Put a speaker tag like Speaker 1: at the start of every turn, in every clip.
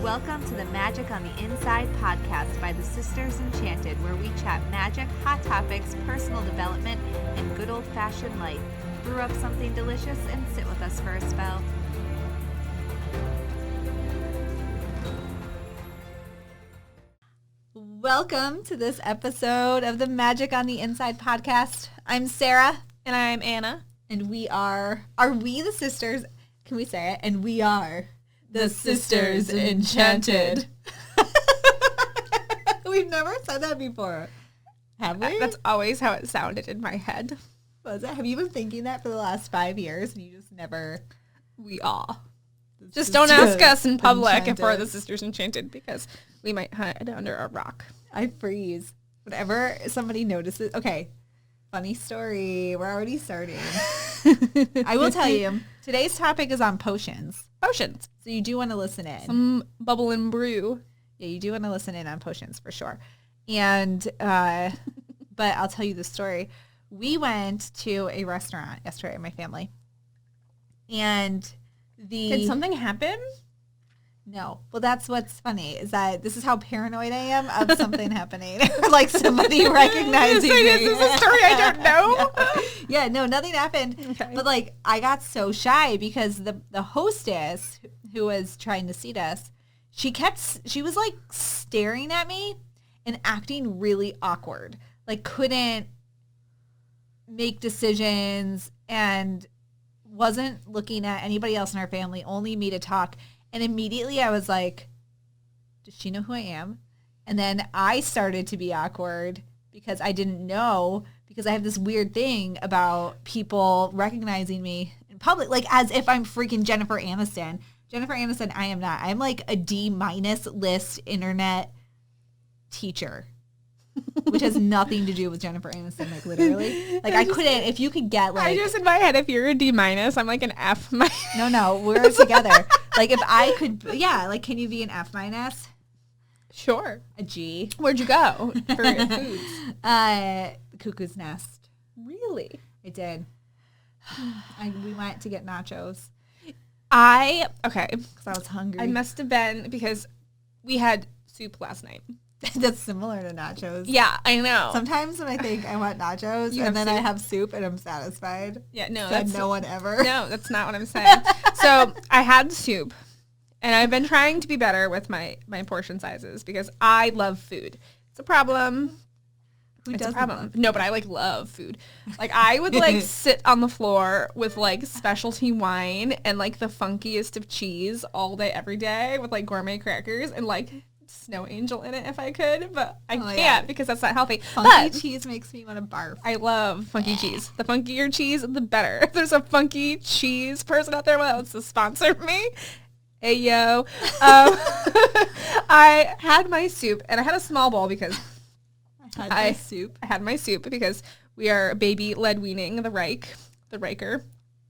Speaker 1: Welcome to the Magic on the Inside podcast by the Sisters Enchanted, where we chat magic, hot topics, personal development, and good old-fashioned life. Brew up something delicious and sit with us for a spell. Welcome to this episode of the Magic on the Inside podcast. I'm Sarah.
Speaker 2: And I'm Anna.
Speaker 1: And we are we the sisters? Can we say it? And we are
Speaker 2: the Sisters Enchanted.
Speaker 1: We've never said that before. Have we?
Speaker 2: That's always how it sounded in my head.
Speaker 1: Was it? Have you been thinking that for the last 5 years and you just never?
Speaker 2: We are. Just don't ask us in public if we're the Sisters Enchanted because we might hide under a rock.
Speaker 1: I freeze. Whenever somebody notices. Okay. Funny story. We're already starting. I will tell you, today's topic is on potions.
Speaker 2: Potions.
Speaker 1: So you do want to listen in.
Speaker 2: Some bubble and brew.
Speaker 1: Yeah, you do want to listen in on potions for sure. And, but I'll tell you the story. We went to a restaurant yesterday, my family. And
Speaker 2: Did something happen?
Speaker 1: No. Well, that's what's funny is that this is how paranoid I am of something happening. Like somebody recognizing me.
Speaker 2: This is a story I don't know.
Speaker 1: Yeah, no, nothing happened. Okay. But like I got so shy because the hostess who was trying to seat us, she was like staring at me and acting really awkward. Like couldn't make decisions and wasn't looking at anybody else in our family, only me to talk. And immediately I was like, does she know who I am? And then I started to be awkward because I didn't know, because I have this weird thing about people recognizing me in public, like as if I'm freaking Jennifer Aniston. Jennifer Aniston, I am not. I'm like a D- list internet teacher, which has nothing to do with Jennifer Aniston, like literally. Like I couldn't, if you could get like.
Speaker 2: I just in my head, if you're a D-, I'm like an F-.
Speaker 1: No, we're together. Like if I could, yeah, like can you be an F-?
Speaker 2: Sure.
Speaker 1: A G.
Speaker 2: Where'd you go for your foods?
Speaker 1: Cuckoo's Nest.
Speaker 2: Really?
Speaker 1: I did. We went to get nachos.
Speaker 2: Okay.
Speaker 1: Because I was hungry.
Speaker 2: I must have been because we had soup last night.
Speaker 1: That's similar to nachos.
Speaker 2: Yeah, I know.
Speaker 1: Sometimes when I think I want nachos and then I have soup and I'm satisfied.
Speaker 2: Yeah, no.
Speaker 1: That's no one ever.
Speaker 2: No, that's not what I'm saying. So I had soup and I've been trying to be better with my portion sizes because I love food. It's a problem.
Speaker 1: Who
Speaker 2: it's a
Speaker 1: doesn't
Speaker 2: problem.
Speaker 1: love?
Speaker 2: No, but I like love food. Like I would like sit on the floor with like specialty wine and like the funkiest of cheese all day, every day with like gourmet crackers and like snow angel in it if I could, but I can't because that's not healthy.
Speaker 1: Funky cheese makes me want to barf.
Speaker 2: I love funky cheese. The funkier cheese, the better. If there's a funky cheese person out there that wants to sponsor me, hey yo. I had my soup and I had a small bowl because I had my soup because we are baby led weaning the Riker,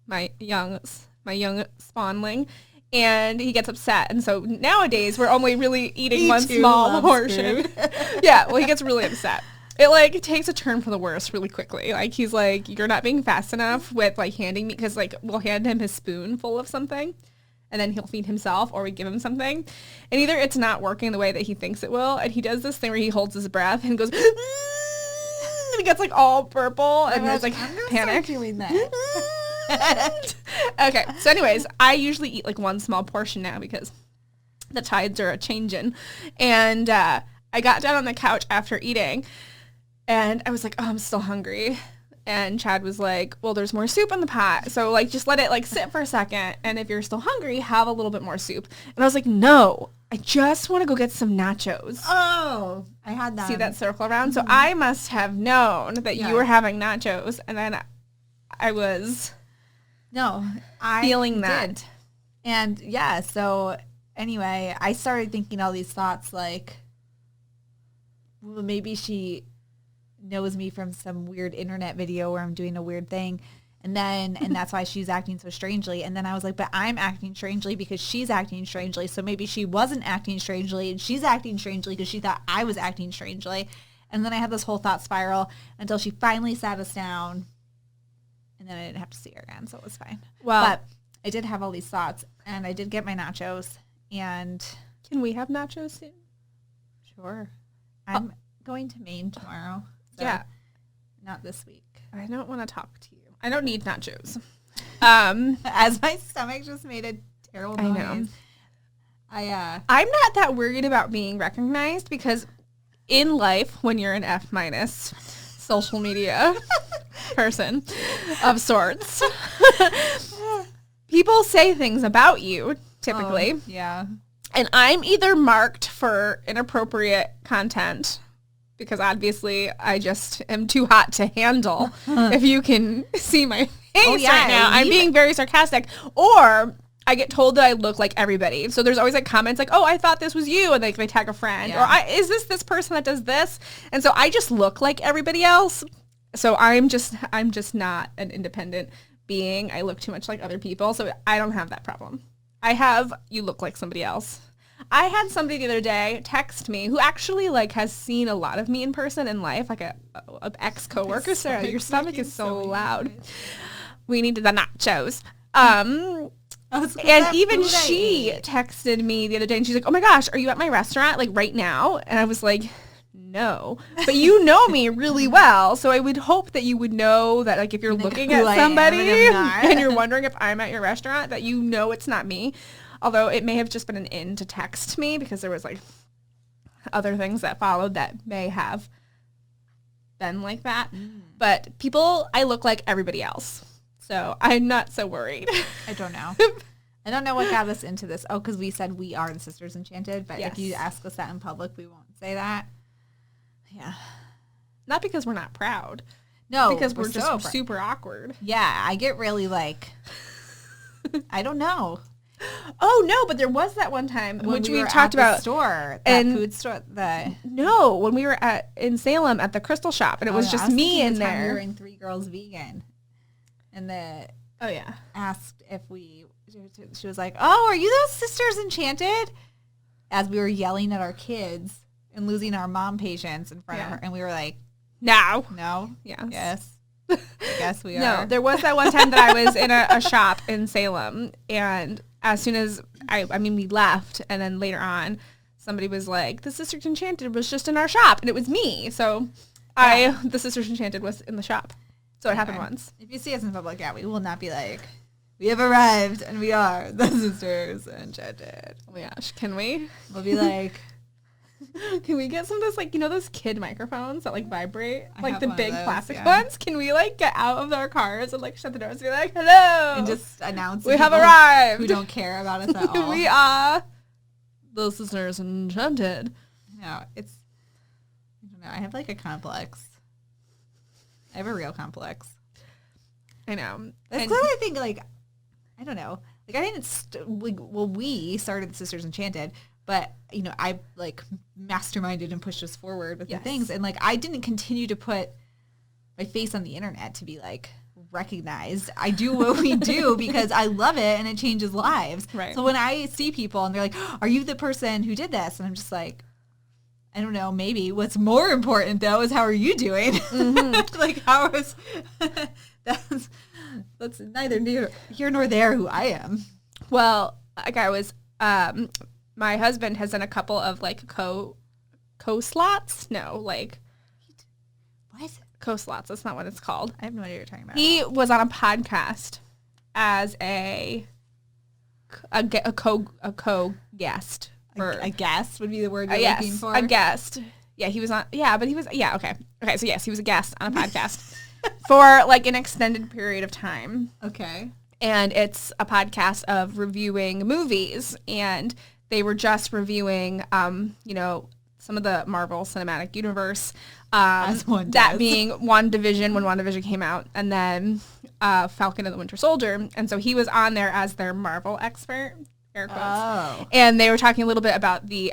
Speaker 2: my young spawnling. And he gets upset. And so nowadays we're only really eating one small portion. Yeah, well, he gets really upset. It like takes a turn for the worse really quickly. Like he's like, you're not being fast enough with like handing me, because like we'll hand him his spoon full of something and then he'll feed himself or we give him something. And either it's not working the way that he thinks it will. And he does this thing where he holds his breath and goes, and he gets like all purple and there's like panic.
Speaker 1: Doing that.
Speaker 2: Okay, so anyways, I usually eat like one small portion now because the tides are a-changing. And I got down on the couch after eating and I was like, oh, I'm still hungry. And Chad was like, well, there's more soup in the pot, so like just let it like sit for a second, and if you're still hungry, have a little bit more soup. And I was like, no, I just want to go get some nachos.
Speaker 1: Oh, I had that.
Speaker 2: See that circle around? Mm-hmm. So I must have known that you were having nachos, and then I was feeling that.
Speaker 1: Did. And yeah, so anyway, I started thinking all these thoughts like, well, maybe she knows me from some weird internet video where I'm doing a weird thing. And that's why she's acting so strangely. And then I was like, but I'm acting strangely because she's acting strangely. So maybe she wasn't acting strangely and she's acting strangely because she thought I was acting strangely. And then I had this whole thought spiral until she finally sat us down. And then I didn't have to see her again, so it was fine.
Speaker 2: Well,
Speaker 1: but I did have all these thoughts, and I did get my nachos, and
Speaker 2: Can we have nachos soon?
Speaker 1: Sure. I'm going to Maine tomorrow. So
Speaker 2: yeah.
Speaker 1: Not this week.
Speaker 2: I don't want to talk to you. I don't need nachos.
Speaker 1: As my stomach just made a terrible noise.
Speaker 2: I know. I'm not that worried about being recognized because in life, when you're an F- social media person of sorts, people say things about you, typically.
Speaker 1: Yeah.
Speaker 2: And I'm either marked for inappropriate content because obviously I just am too hot to handle. If you can see my face right now, I'm being very sarcastic. Or I get told that I look like everybody. So there's always like comments like, oh, I thought this was you. And like they tag a friend. Yeah. Or is this person that does this? And so I just look like everybody else. So I'm just not an independent being. I look too much like other people. So I don't have that problem. You look like somebody else. I had somebody the other day text me who actually like has seen a lot of me in person in life, like a ex-coworker. Sarah, your stomach is so loud. We needed the nachos. And even she texted me the other day and she's like, oh my gosh, are you at my restaurant like right now? And I was like, no, but you know me really well. So I would hope that you would know that like if you're looking at somebody and you're wondering if I'm at your restaurant, that you know it's not me. Although it may have just been an in to text me because there was like other things that followed that may have been like that. But I look like everybody else. So I'm not so worried.
Speaker 1: I don't know. I don't know what got us into this. Oh, because we said we are the Sisters Enchanted. But if you ask us that in public, we won't say that. Yeah.
Speaker 2: Not because we're not proud.
Speaker 1: No.
Speaker 2: Because we're just super awkward.
Speaker 1: Yeah. I get really like, I don't know.
Speaker 2: Oh no, but there was that one time
Speaker 1: which we talked about food store.
Speaker 2: No, when we were in Salem at the Crystal Shop, and it was just me in there.
Speaker 1: We were in 3 Girls Vegan, and asked if she was like, "Oh, are you those Sisters Enchanted?" As we were yelling at our kids and losing our mom patience in front of her, and we were like,
Speaker 2: "No,
Speaker 1: yes." I guess we are.
Speaker 2: No, there was that one time that I was in a shop in Salem, and as soon as we left, and then later on, somebody was like, the Sisters Enchanted was just in our shop, and it was me. So the Sisters Enchanted was in the shop. So it happened once.
Speaker 1: If you see us in public, we will not be like, we have arrived, and we are the Sisters Enchanted.
Speaker 2: Oh my gosh, can we?
Speaker 1: We'll be like...
Speaker 2: Can we get some of those, like, you know those kid microphones that, like, vibrate? Like, the big plastic ones? Can we, like, get out of our cars and, like, shut the doors and be like, hello?
Speaker 1: And just announce
Speaker 2: we have arrived.
Speaker 1: Who don't care about us at all.
Speaker 2: We are the Sisters Enchanted.
Speaker 1: No, I don't know. I have, like, a complex. I have a real complex.
Speaker 2: I know.
Speaker 1: That's clearly, I think, like, I don't know. Like, I didn't, we started the Sisters Enchanted. But, you know, I, like, masterminded and pushed us forward with the things. And, like, I didn't continue to put my face on the internet to be, like, recognized. I do what we do because I love it and it changes lives.
Speaker 2: Right.
Speaker 1: So when I see people and they're like, are you the person who did this? And I'm just like, I don't know, maybe. What's more important, though, is how are you doing? Mm-hmm. Like, how is... that's neither here nor there who I am.
Speaker 2: Well, like I was... my husband has done a couple of, like, co-slots. No, like...
Speaker 1: What is it?
Speaker 2: Co-slots. That's not what it's called.
Speaker 1: I have no idea what you're talking about.
Speaker 2: He was on a podcast as a co-guest.
Speaker 1: A guest would be the word you're looking for?
Speaker 2: A guest. Yeah, he was on... Yeah, but he was... Yeah, okay. Okay, so yes, he was a guest on a podcast for, like, an extended period of time.
Speaker 1: Okay.
Speaker 2: And it's a podcast of reviewing movies, and... They were just reviewing, you know, some of the Marvel Cinematic Universe.
Speaker 1: As one does.
Speaker 2: That being WandaVision, when WandaVision came out, and then Falcon and the Winter Soldier. And so he was on there as their Marvel expert, air quotes.
Speaker 1: Oh.
Speaker 2: And they were talking a little bit about the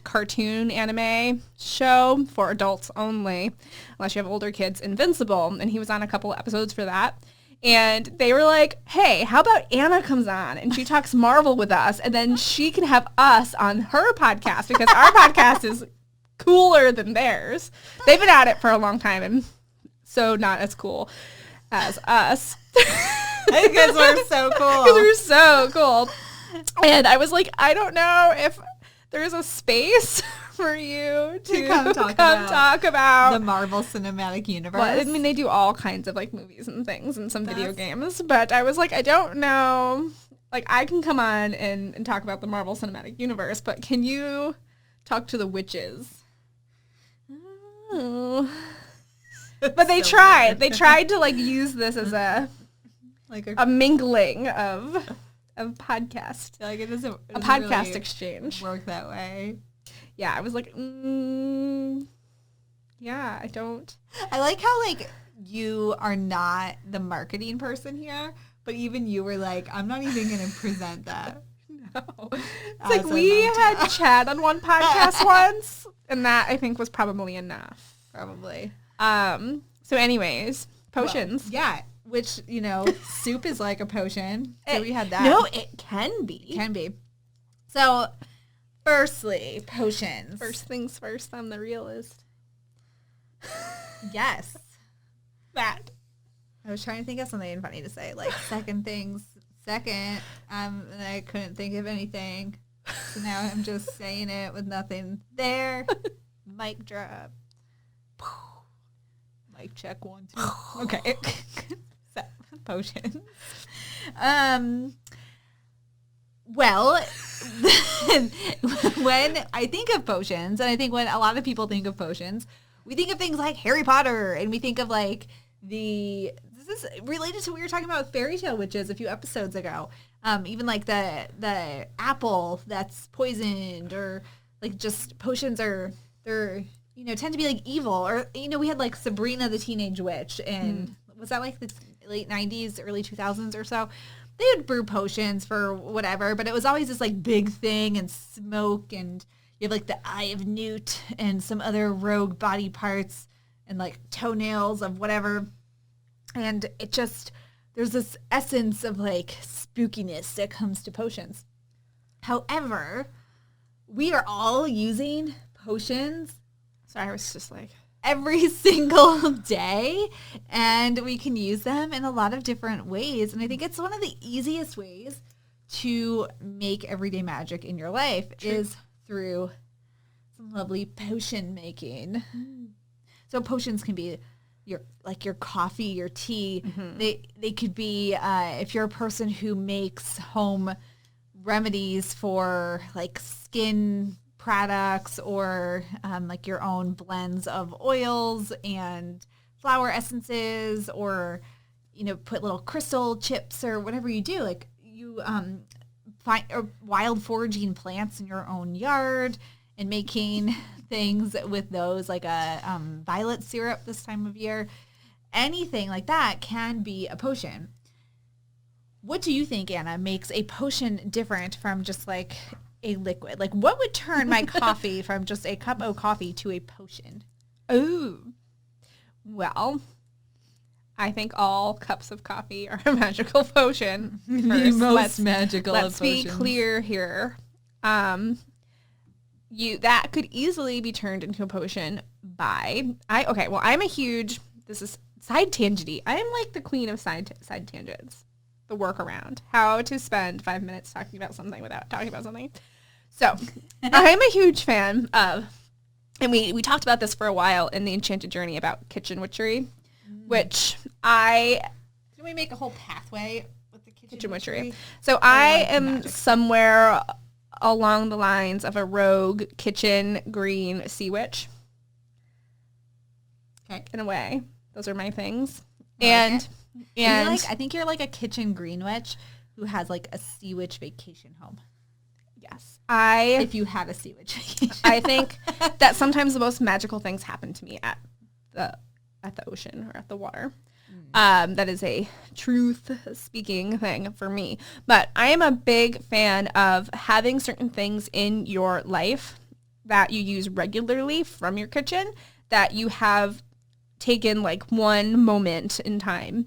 Speaker 2: cartoon anime show for adults only, unless you have older kids, Invincible. And he was on a couple episodes for that. And they were like, hey, how about Anna comes on and she talks Marvel with us, and then she can have us on her podcast because our podcast is cooler than theirs. They've been at it for a long time and so not as cool as us.
Speaker 1: Because we're so cool.
Speaker 2: Because we're so cool. And I was like, I don't know if there's a space for you to come talk about
Speaker 1: the Marvel Cinematic Universe.
Speaker 2: Well, I mean, they do all kinds of like movies and things and some video games, but I was like, I don't know. Like, I can come on and talk about the Marvel Cinematic Universe, but can you talk to the witches? Oh. But they tried. Weird. They tried to like use this as a mingling of podcast.
Speaker 1: Like it doesn't
Speaker 2: a podcast
Speaker 1: really
Speaker 2: exchange
Speaker 1: work that way.
Speaker 2: Yeah, I was like, yeah, I don't.
Speaker 1: I like how like you are not the marketing person here, but even you were like, I'm not even going to present that.
Speaker 2: No. It's like we had Chad on one podcast once, and that I think was probably enough.
Speaker 1: Probably.
Speaker 2: So anyways, potions.
Speaker 1: Well, yeah. Which, you know, soup is like a potion. So we had that.
Speaker 2: No, it can be.
Speaker 1: It can be. So, firstly, potions.
Speaker 2: First things first, I'm the realist.
Speaker 1: Yes.
Speaker 2: That.
Speaker 1: I was trying to think of something funny to say. Like, second, and I couldn't think of anything. So now I'm just saying it with nothing there. Mic drop. Mic check 1, 2. Okay. Potions. Well, when I think of potions, and I think when a lot of people think of potions, we think of things like Harry Potter, and we think of like this is related to what we were talking about with fairy tale witches a few episodes ago. Even like the apple that's poisoned, or like just potions they're tend to be like evil, or we had like Sabrina the Teenage Witch, and was that like the late 90s, early 2000s or so? They would brew potions for whatever, but it was always this like big thing and smoke, and you have like the eye of Newt and some other rogue body parts and like toenails of whatever. And it just, there's this essence of like spookiness that comes to potions. However, we are all using potions.
Speaker 2: Sorry, I was just like,
Speaker 1: every single day, and we can use them in a lot of different ways. And I think it's one of the easiest ways to make everyday magic in your life is through some lovely potion making. So potions can be your coffee, your tea. They could be if you're a person who makes home remedies for like skin products, or like your own blends of oils and flower essences, or put little crystal chips or whatever you do. Like you find wild foraging plants in your own yard and making things with those, like a violet syrup this time of year. Anything like that can be a potion. What do you think, Anna, makes a potion different from just like a liquid? Like, what would turn my coffee from just a cup of coffee to a potion?
Speaker 2: Oh, well, I think all cups of coffee are a magical potion.
Speaker 1: The most magical of potions.
Speaker 2: Let's be clear here. That could easily be turned into a potion by I'm a huge, this is side tangenty. I am like the queen of side tangents. The workaround, how to spend 5 minutes talking about something without talking about something. So I'm a huge fan of, and we talked about this for a while in the Enchanted journey about kitchen witchery, which didn't
Speaker 1: we make a whole pathway with the kitchen
Speaker 2: witchery? So I am somewhere along the lines of a rogue kitchen green sea witch.
Speaker 1: Okay.
Speaker 2: In a way, those are my things.
Speaker 1: And I think you're like a kitchen green witch who has like a sea witch vacation home.
Speaker 2: Yes.
Speaker 1: If you had a sea witch vacation.
Speaker 2: I think that sometimes the most magical things happen to me at the ocean or at the water. That is a truth-speaking thing for me. But I am a big fan of having certain things in your life that you use regularly from your kitchen that you have taken like one moment in time,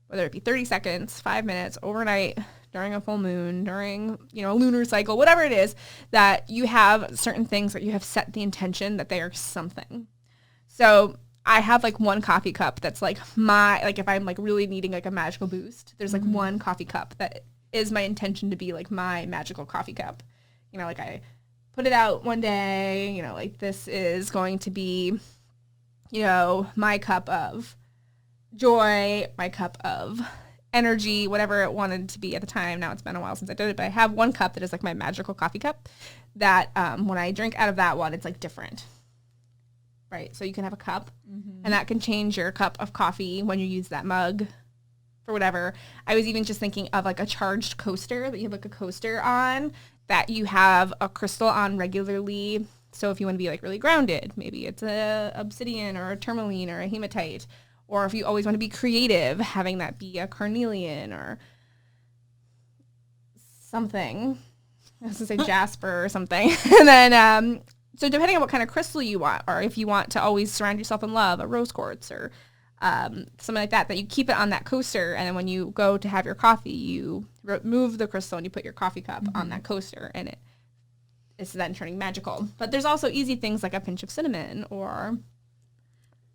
Speaker 2: whether it be 30 seconds, 5 minutes, overnight, during a full moon, during, a lunar cycle, whatever it is, that you have certain things that you have set the intention that they are something. So I have like one coffee cup that's like if I'm like really needing like a magical boost, there's like one coffee cup that is my intention to be like my magical coffee cup. You know, like I put it out one day, you know, like this is going to be, you know, my cup of joy, my cup of energy, whatever it wanted to be at the time. Now it's been a while since I did it, but I have one cup that is like my magical coffee cup that when I drink out of that one, it's like different. Right? So you can have a cup and that can change your cup of coffee when you use that mug for whatever. I was even just thinking of like a charged coaster that you have like a coaster on that you have a crystal on regularly. So if you want to be like really grounded, maybe it's a obsidian or a tourmaline or a hematite. Or if you always want to be creative, having that be a carnelian or something. I was going to say jasper or something. And then, so depending on what kind of crystal you want, or if you want to always surround yourself in love, a rose quartz or something like that, that you keep it on that coaster. And then when you go to have your coffee, you remove the crystal and you put your coffee cup on that coaster, and it is then turning magical. But there's also easy things like a pinch of cinnamon or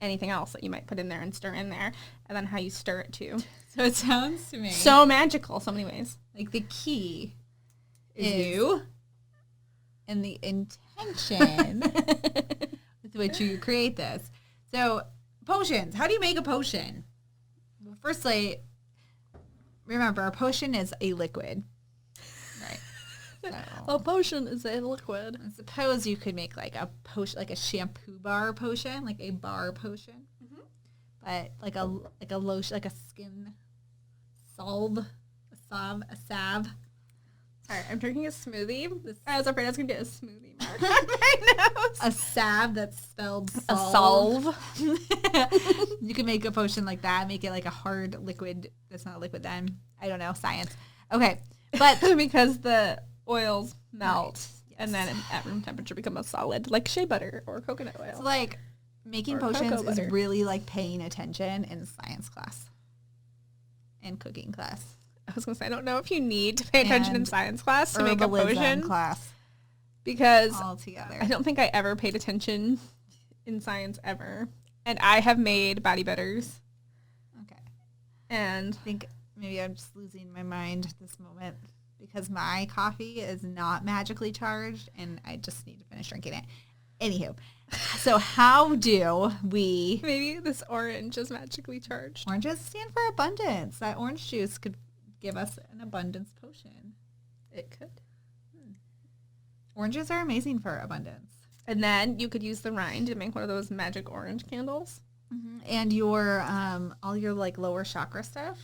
Speaker 2: anything else that you might put in there and stir in there, and then how you stir it too.
Speaker 1: So it sounds to me
Speaker 2: so magical, so many ways.
Speaker 1: Like the key is you and the intention with which you create this. So potions. How do you make a potion? Well, firstly, remember a potion is a liquid. Right. So,
Speaker 2: a potion is a liquid.
Speaker 1: I suppose you could make like a potion, like a shampoo bar potion, like a bar potion, but like a lotion, like a skin salve, a salve.
Speaker 2: Sorry, I'm drinking a smoothie. I was afraid I was gonna get a smoothie mark on my nose.
Speaker 1: A salve that's spelled
Speaker 2: a salve.
Speaker 1: You can make a potion like that. Make it like a hard liquid. That's not a liquid then. I don't know, science. Okay, but
Speaker 2: because the oils melt,
Speaker 1: right.
Speaker 2: and then at room temperature become a solid, like shea butter or coconut oil.
Speaker 1: So like making potions is really like paying attention in science class and cooking class.
Speaker 2: I was gonna say I don't know if you need to pay attention in science class to make a potion
Speaker 1: class,
Speaker 2: because
Speaker 1: all together.
Speaker 2: I don't think I ever paid attention in science ever, and I have made body butters.
Speaker 1: Okay,
Speaker 2: and
Speaker 1: I think maybe I'm just losing my mind at this moment, because my coffee is not magically charged, and I just need to finish drinking it. Anywho, so how do we...
Speaker 2: Maybe this orange is magically charged.
Speaker 1: Oranges stand for abundance. That orange juice could give us an abundance potion.
Speaker 2: It could.
Speaker 1: Oranges are amazing for abundance.
Speaker 2: And then you could use the rind to make one of those magic orange candles.
Speaker 1: And your, all your like lower chakra stuff.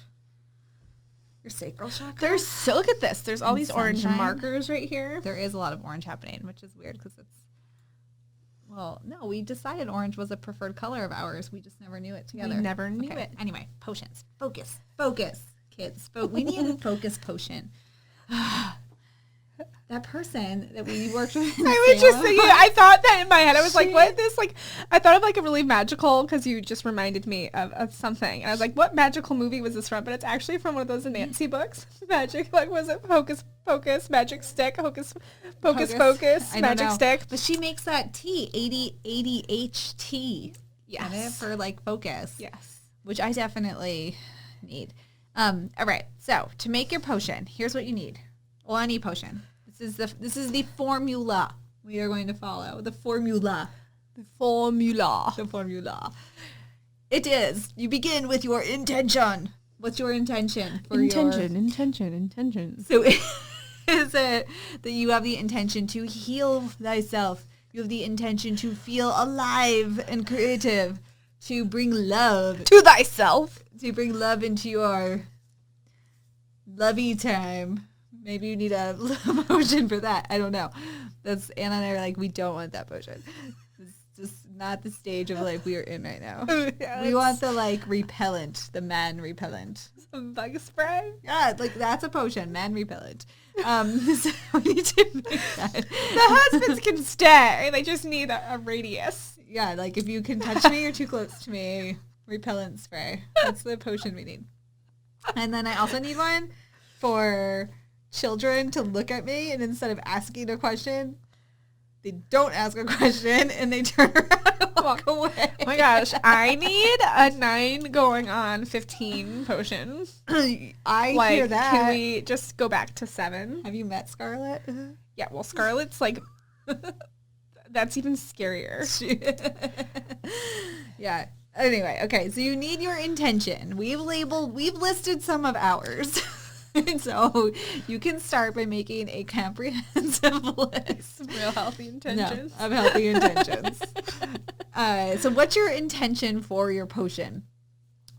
Speaker 1: Your sacral chakra.
Speaker 2: Look at this. There's all these orange
Speaker 1: sunshine.
Speaker 2: Markers right here.
Speaker 1: There is a lot of orange happening, which is weird because it's, well, no, we decided orange was a preferred color of ours. We just never knew it together.
Speaker 2: We never knew it.
Speaker 1: Anyway, potions. Focus, kids. We need a focus potion. That person that we worked with.
Speaker 2: I was just thinking, I thought that in my head. I was like, what is this? Like, I thought of like a really magical, because you just reminded me of something. And I was like, what magical movie was this from? But it's actually from one of those Nancy books. Magic, like, was it Hocus Pocus, Magic Stick, Hocus Pocus, Magic Stick?
Speaker 1: But she makes that tea, ADHD.
Speaker 2: Yes.
Speaker 1: For like focus.
Speaker 2: Yes.
Speaker 1: Which I definitely need. All right. So to make your potion, here's what you need. Well, any potion. This is the formula we are going to follow. The formula. It is. You begin with your intention. What's your intention?
Speaker 2: Intention.
Speaker 1: So is it that you have the intention to heal thyself? You have the intention to feel alive and creative, to bring love
Speaker 2: to thyself,
Speaker 1: to bring love into your lovey time. Maybe you need a potion for that. I don't know. That's Anna and I are like, we don't want that potion. It's just not the stage of life we are in right now. Yeah, we want the like repellent, the man repellent.
Speaker 2: Some bug spray.
Speaker 1: Yeah, like that's a potion, man repellent. So we need to make that.
Speaker 2: The husbands can stay. They just need a radius.
Speaker 1: Yeah, like if you can touch me, you're too close to me. Repellent spray. That's the potion we need. And then I also need one for children to look at me, and instead of asking a question, they don't ask a question, and they turn around and walk away.
Speaker 2: Oh my gosh, I need a 9 going on 15 potion.
Speaker 1: I hear that.
Speaker 2: Can we just go back to 7?
Speaker 1: Have you met Scarlett?
Speaker 2: Yeah, well, Scarlett's like, that's even scarier.
Speaker 1: Yeah. Anyway, okay, so you need your intention. We've listed some of ours. So you can start by making a comprehensive list.
Speaker 2: Real healthy intentions.
Speaker 1: No, of healthy intentions. So what's your intention for your potion?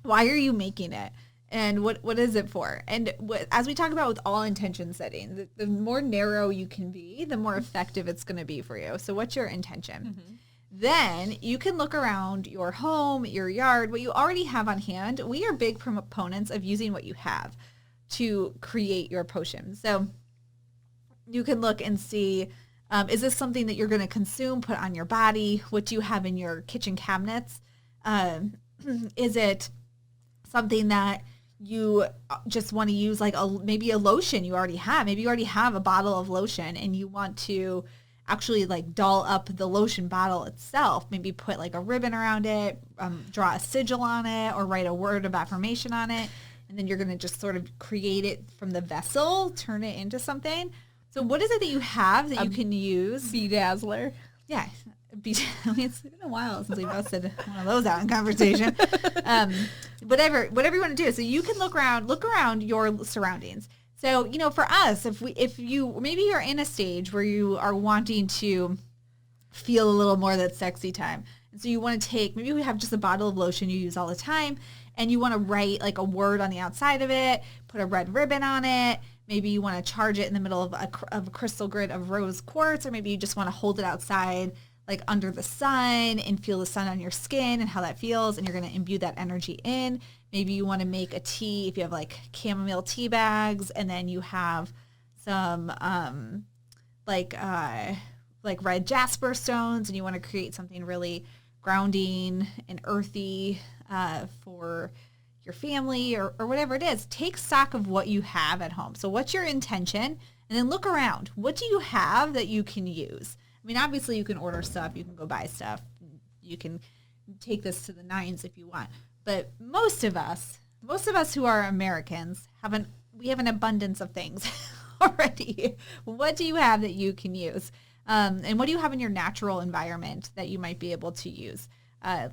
Speaker 1: Why are you making it? And what is it for? And as we talk about with all intention setting, the more narrow you can be, the more effective it's going to be for you. So what's your intention? Mm-hmm. Then you can look around your home, your yard, what you already have on hand. We are big proponents of using what you have to create your potion. So you can look and see, is this something that you're going to consume, put on your body? What do you have in your kitchen cabinets? Is it something that you just want to use, like maybe a lotion you already have? Maybe you already have a bottle of lotion and you want to actually like doll up the lotion bottle itself. Maybe put like a ribbon around it, draw a sigil on it, or write a word of affirmation on it. And then you're going to just sort of create it from the vessel, turn it into something. So what is it that you have that you can use?
Speaker 2: Bedazzler.
Speaker 1: Yeah. It's been a while since we've busted one of those out in conversation. Whatever you want to do. So you can look around your surroundings. So, you know, for us, if you maybe you're in a stage where you are wanting to feel a little more that sexy time. And so you want to maybe we have just a bottle of lotion you use all the time, and you want to write like a word on the outside of it, put a red ribbon on it. Maybe you want to charge it in the middle of a crystal grid of rose quartz, or maybe you just want to hold it outside like under the sun and feel the sun on your skin and how that feels, and you're going to imbue that energy in. Maybe you want to make a tea if you have like chamomile tea bags, and then you have some like red jasper stones, and you want to create something really grounding and earthy for your family or whatever it is. Take stock of what you have at home. So what's your intention? And then look around. What do you have that you can use? I mean, obviously you can order stuff. You can go buy stuff. You can take this to the nines if you want. But most of us who are Americans, we have an abundance of things already. What do you have that you can use? And what do you have in your natural environment that you might be able to use?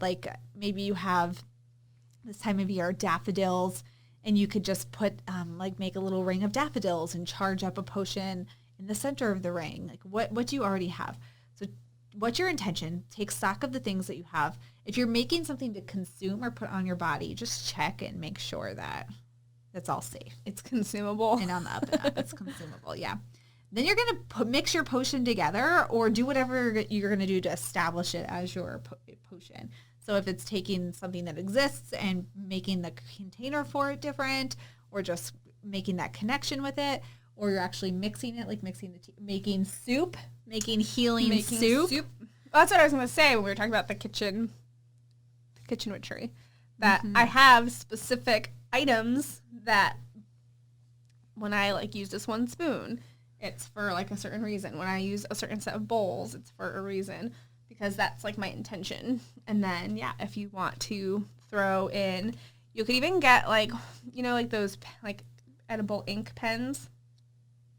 Speaker 1: Like maybe you have this time of year daffodils, and you could just put make a little ring of daffodils and charge up a potion in the center of the ring. Like what do you already have? So what's your intention? Take stock of the things that you have. If you're making something to consume or put on your body, just check and make sure that that's all safe.
Speaker 2: It's consumable.
Speaker 1: And on the up and up, it's consumable, yeah. Then you're going to mix your potion together, or do whatever you're going to do to establish it as your potion. So if it's taking something that exists and making the container for it different, or just making that connection with it, or you're actually mixing it, like making soup, making healing soup.
Speaker 2: Well, that's what I was going to say when we were talking about the kitchen witchery, that I have specific items that when I like use this one spoon, it's for like a certain reason. When I use a certain set of bowls, it's for a reason, because that's like my intention. And then, yeah, if you want to throw in, you could even get like, you know, like those like edible ink pens.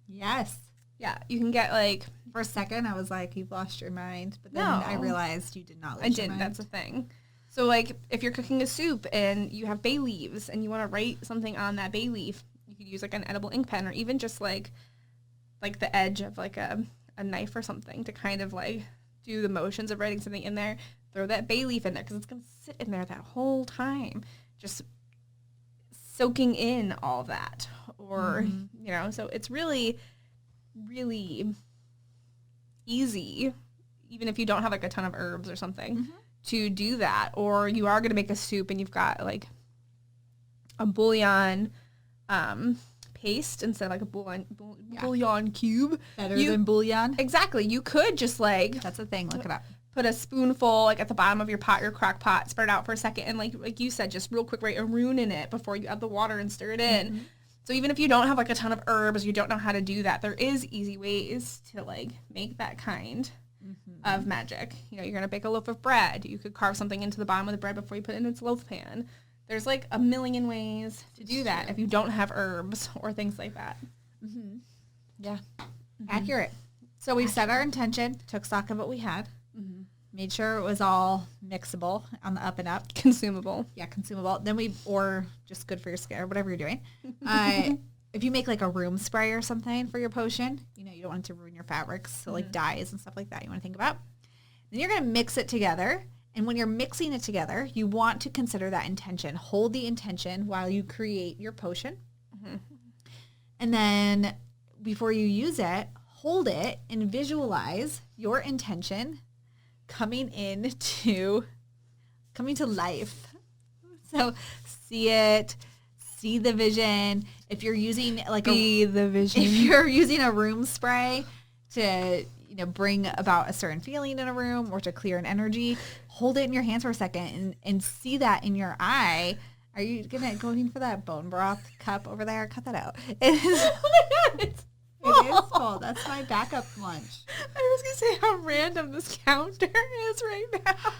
Speaker 1: Yes.
Speaker 2: Yeah, you can get like...
Speaker 1: For a second, I was like, you've lost your mind. But then I realized you did not lose your mind. I didn't.
Speaker 2: That's a thing. So like if you're cooking a soup and you have bay leaves and you want to write something on that bay leaf, you could use like an edible ink pen, or even just like the edge of like a knife or something to kind of like do the motions of writing something in there. Throw that bay leaf in there because it's going to sit in there that whole time, just soaking in all that. Or, you know, so it's really, really easy, even if you don't have like a ton of herbs or something, to do that. Or you are going to make a soup and you've got like a bouillon paste instead of like a bouillon cube.
Speaker 1: Better than bouillon.
Speaker 2: Exactly. You could just like...
Speaker 1: That's a thing. Look it up.
Speaker 2: Put a spoonful like at the bottom of your pot, your crock pot, spread it out for a second, and like you said, just real quick write a rune in it before you add the water and stir it in. So even if you don't have like a ton of herbs, you don't know how to do that, there is easy ways to like make that kind. of magic. You know, you're going to bake a loaf of bread. You could carve something into the bottom of the bread before you put it in its loaf pan. There's like a million ways to do that if you don't have herbs or things like that.
Speaker 1: Mm-hmm. Yeah. Mm-hmm. Accurate. So we set our intention, took stock of what we had, made sure it was all mixable on the up and up.
Speaker 2: Consumable.
Speaker 1: Yeah, consumable. Then or just good for your skin or whatever you're doing. If you make like a room spray or something for your potion, you know, you don't want it to ruin your fabrics. So like dyes and stuff like that you want to think about. Then you're going to mix it together. And when you're mixing it together, you want to consider that intention. Hold the intention while you create your potion. Mm-hmm. And then before you use it, hold it and visualize your intention coming to life. So see it, see the vision. If you're using if you're using a room spray to, you know, bring about a certain feeling in a room or to clear an energy, hold it in your hands for a second and see that in your eye. Are you going for that bone broth cup over there? Cut that out. It is full. That's my backup lunch.
Speaker 2: I was going to say how random this counter is right now.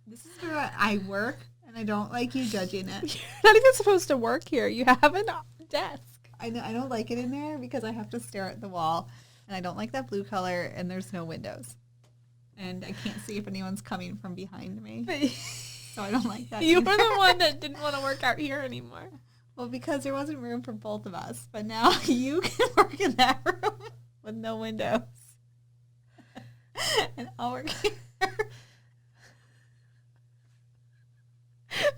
Speaker 1: This is where I work, and I don't like you judging it.
Speaker 2: You're not even supposed to work here. You have a desk.
Speaker 1: I know. I don't like it in there because I have to stare at the wall, and I don't like that blue color, and there's no windows. And I can't see if anyone's coming from behind me. So I don't like that.
Speaker 2: You were the one that didn't want to work out here anymore.
Speaker 1: Well, because there wasn't room for both of us. But now you can work in that room with no windows. And I'll work here.
Speaker 2: But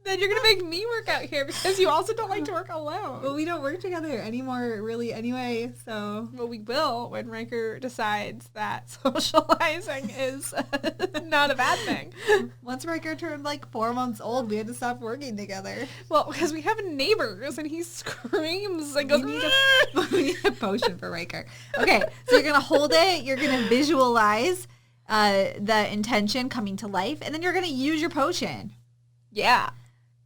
Speaker 2: then you're going to make me work out here because you also don't like to work alone.
Speaker 1: Well, we don't work together anymore, really, anyway, so.
Speaker 2: Well, we will when Riker decides that socializing is not a bad thing.
Speaker 1: Once Riker turned, 4 months old, we had to stop working together.
Speaker 2: Well, because we have neighbors, and he screams and goes,
Speaker 1: we need a potion for Riker. Okay, so you're going to hold it, you're going to visualize the intention coming to life, and then you're going to use your potion.
Speaker 2: Yeah.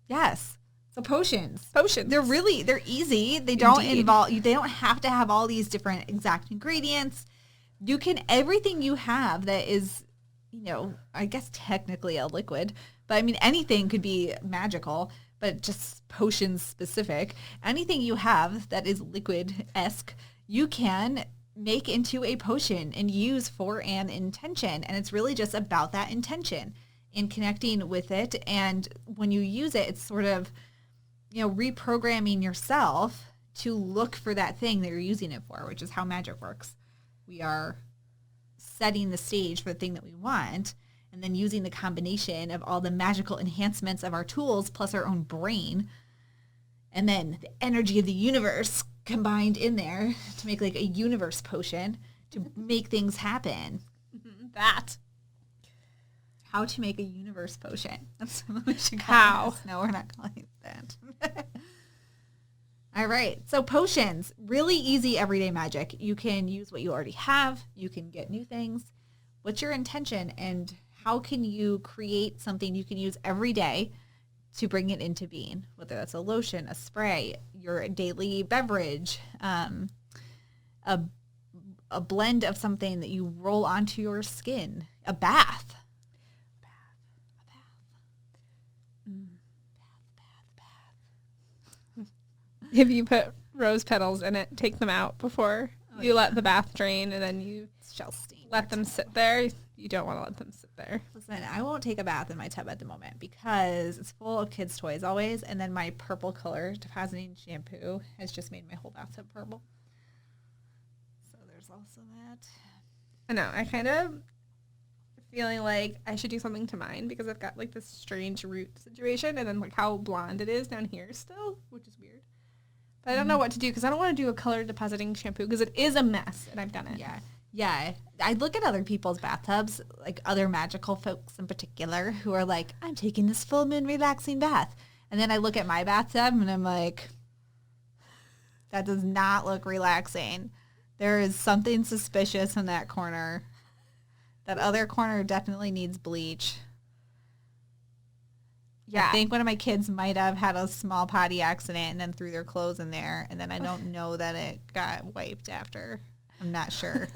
Speaker 1: Yes. So potions.
Speaker 2: Potions.
Speaker 1: They're easy. They don't they don't have to have all these different exact ingredients. Everything you have that is, you know, I guess technically a liquid, but I mean, anything could be magical, but just potions specific. Anything you have that is liquid-esque, you can make into a potion and use for an intention. And it's really just about that intention and connecting with it. And when you use it, it's sort of, you know, reprogramming yourself to look for that thing that you're using it for, which is how magic works. We are setting the stage for the thing that we want and then using the combination of all the magical enhancements of our tools plus our own brain and then the energy of the universe combined in there to make like a universe potion to make things happen.
Speaker 2: That.
Speaker 1: How to make a universe potion. That's what we should call
Speaker 2: How?
Speaker 1: This. No, we're not calling it that. All right. So potions, really easy everyday magic. You can use what you already have. You can get new things. What's your intention and how can you create something you can use every day to bring it into being, whether that's a lotion, a spray, your daily beverage, a blend of something that you roll onto your skin, a bath.
Speaker 2: If you put rose petals in it, take them out before you let the bath drain, and then you let them sit there. You don't want to let them sit there.
Speaker 1: Listen, I won't take a bath in my tub at the moment because it's full of kids' toys always, and then my purple color depositing shampoo has just made my whole bathtub purple. So there's also that.
Speaker 2: I know. I kind of feeling like I should do something to mine because I've got like this strange root situation, and then like how blonde it is down here still, which is weird. But I don't know what to do because I don't want to do a color depositing shampoo because it is a mess, and I've done it.
Speaker 1: Yeah. I look at other people's bathtubs, like other magical folks in particular, who are like, I'm taking this full moon relaxing bath. And then I look at my bathtub, and I'm like, that does not look relaxing. There is something suspicious in that corner. That other corner definitely needs bleach. Yeah. I think one of my kids might have had a small potty accident and then threw their clothes in there, and then I don't know that it got wiped after. I'm not sure.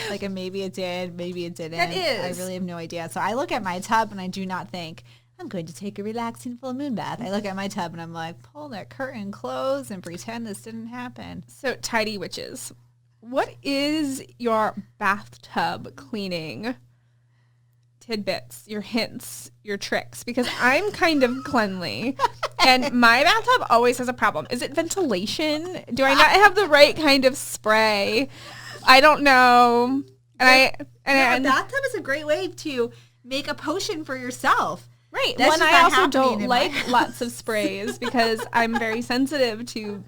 Speaker 1: Like, maybe it did, maybe it didn't.
Speaker 2: That is.
Speaker 1: I really have no idea. So I look at my tub and I do not think, I'm going to take a relaxing full moon bath. I look at my tub and I'm like, pull that curtain close and pretend this didn't happen.
Speaker 2: So, tidy witches, what is your bathtub cleaning tidbits, your hints, your tricks? Because I'm kind of cleanly and my bathtub always has a problem. Is it ventilation? Do I not have the right kind of spray? I don't know. A
Speaker 1: bathtub is a great way to make a potion for yourself.
Speaker 2: Right.
Speaker 1: That's
Speaker 2: When I also don't like lots of sprays because I'm very sensitive to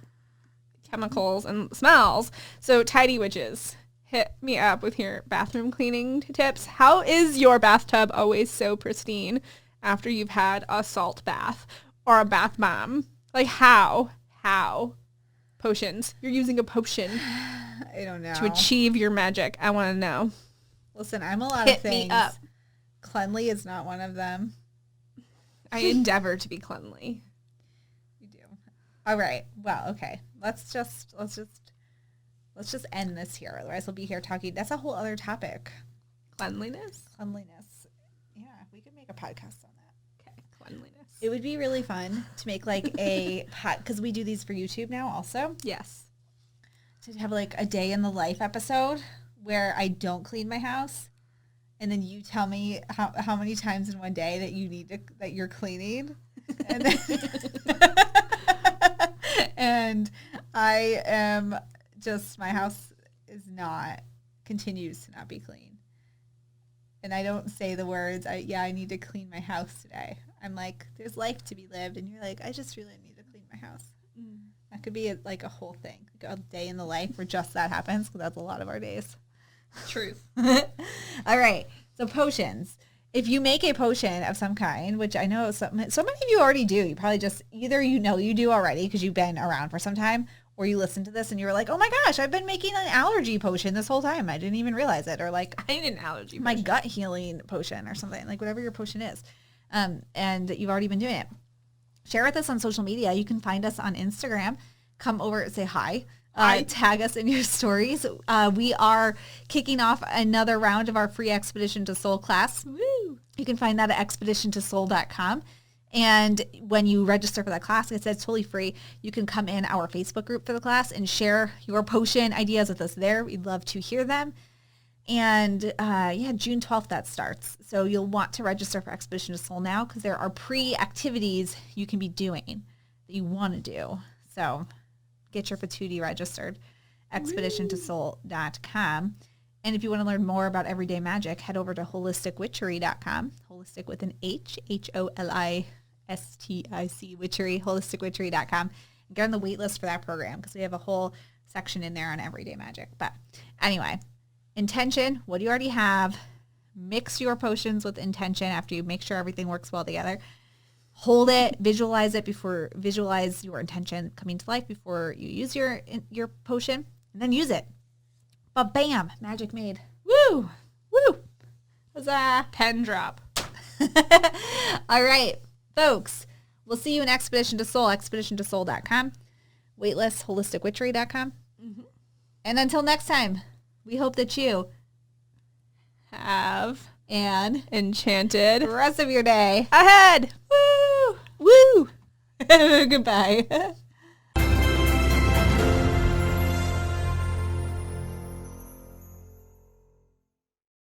Speaker 2: chemicals and smells. So, tidy witches, hit me up with your bathroom cleaning tips. How is your bathtub always so pristine after you've had a salt bath or a bath bomb? Like, how? Potions. You're using a potion.
Speaker 1: I don't know.
Speaker 2: To achieve your magic. I want to know.
Speaker 1: Listen, I'm a lot of things. Hit me up. Cleanly is not one of them.
Speaker 2: I endeavor to be cleanly.
Speaker 1: You do. All right. Well, okay. Let's just end this here. Otherwise, we'll be here talking. That's a whole other topic.
Speaker 2: Cleanliness.
Speaker 1: Yeah, we could make a podcast on that.
Speaker 2: Okay. Cleanliness.
Speaker 1: It would be really fun to make like a because we do these for YouTube now also.
Speaker 2: Yes.
Speaker 1: To have like a day in the life episode where I don't clean my house. And then you tell me how many times in one day that you're cleaning, and, and I am just, my house continues to not be clean, and I don't say the words. I need to clean my house today. I'm like, there's life to be lived, and you're like, I just really need to clean my house. That could be a whole thing, like a day in the life where just that happens, because that's a lot of our days.
Speaker 2: Truth.
Speaker 1: All right. So potions. If you make a potion of some kind, which I know so many of you already do, you probably just either you do already because you've been around for some time, or you listen to this and you're like, oh my gosh, I've been making an allergy potion this whole time. I didn't even realize it. Or like,
Speaker 2: I need an allergy
Speaker 1: my gut healing potion or something, like whatever your potion is. And you've already been doing it. Share with us on social media. You can find us on Instagram. Come over and say hi. Tag us in your stories. We are kicking off another round of our free Expedition to Soul class. Woo! You can find that at expeditiontosoul.com. And when you register for that class, like I said, it's totally free. You can come in our Facebook group for the class and share your potion ideas with us there. We'd love to hear them. And June 12th that starts. So you'll want to register for Expedition to Soul now because there are pre-activities you can be doing that you want to do. So get your patootie registered, expeditiontosoul.com. And if you want to learn more about everyday magic, head over to holisticwitchery.com, holistic with an H, HOLISTIC, witchery, holisticwitchery.com. And get on the wait list for that program because we have a whole section in there on everyday magic. But anyway, intention, what do you already have? Mix your potions with intention after you make sure everything works well together. Hold it, visualize your intention coming to life before you use your potion, and then use it. But bam, magic made. Woo! Woo! Huzzah!
Speaker 2: Pen drop.
Speaker 1: All right, folks. We'll see you in Expedition to Soul, expeditiontosoul.com. Waitlist, holisticwitchery.com. Mm-hmm. And until next time, we hope that you
Speaker 2: have
Speaker 1: an
Speaker 2: enchanted
Speaker 1: rest of your day
Speaker 2: ahead.
Speaker 1: Woo! Woo! Goodbye.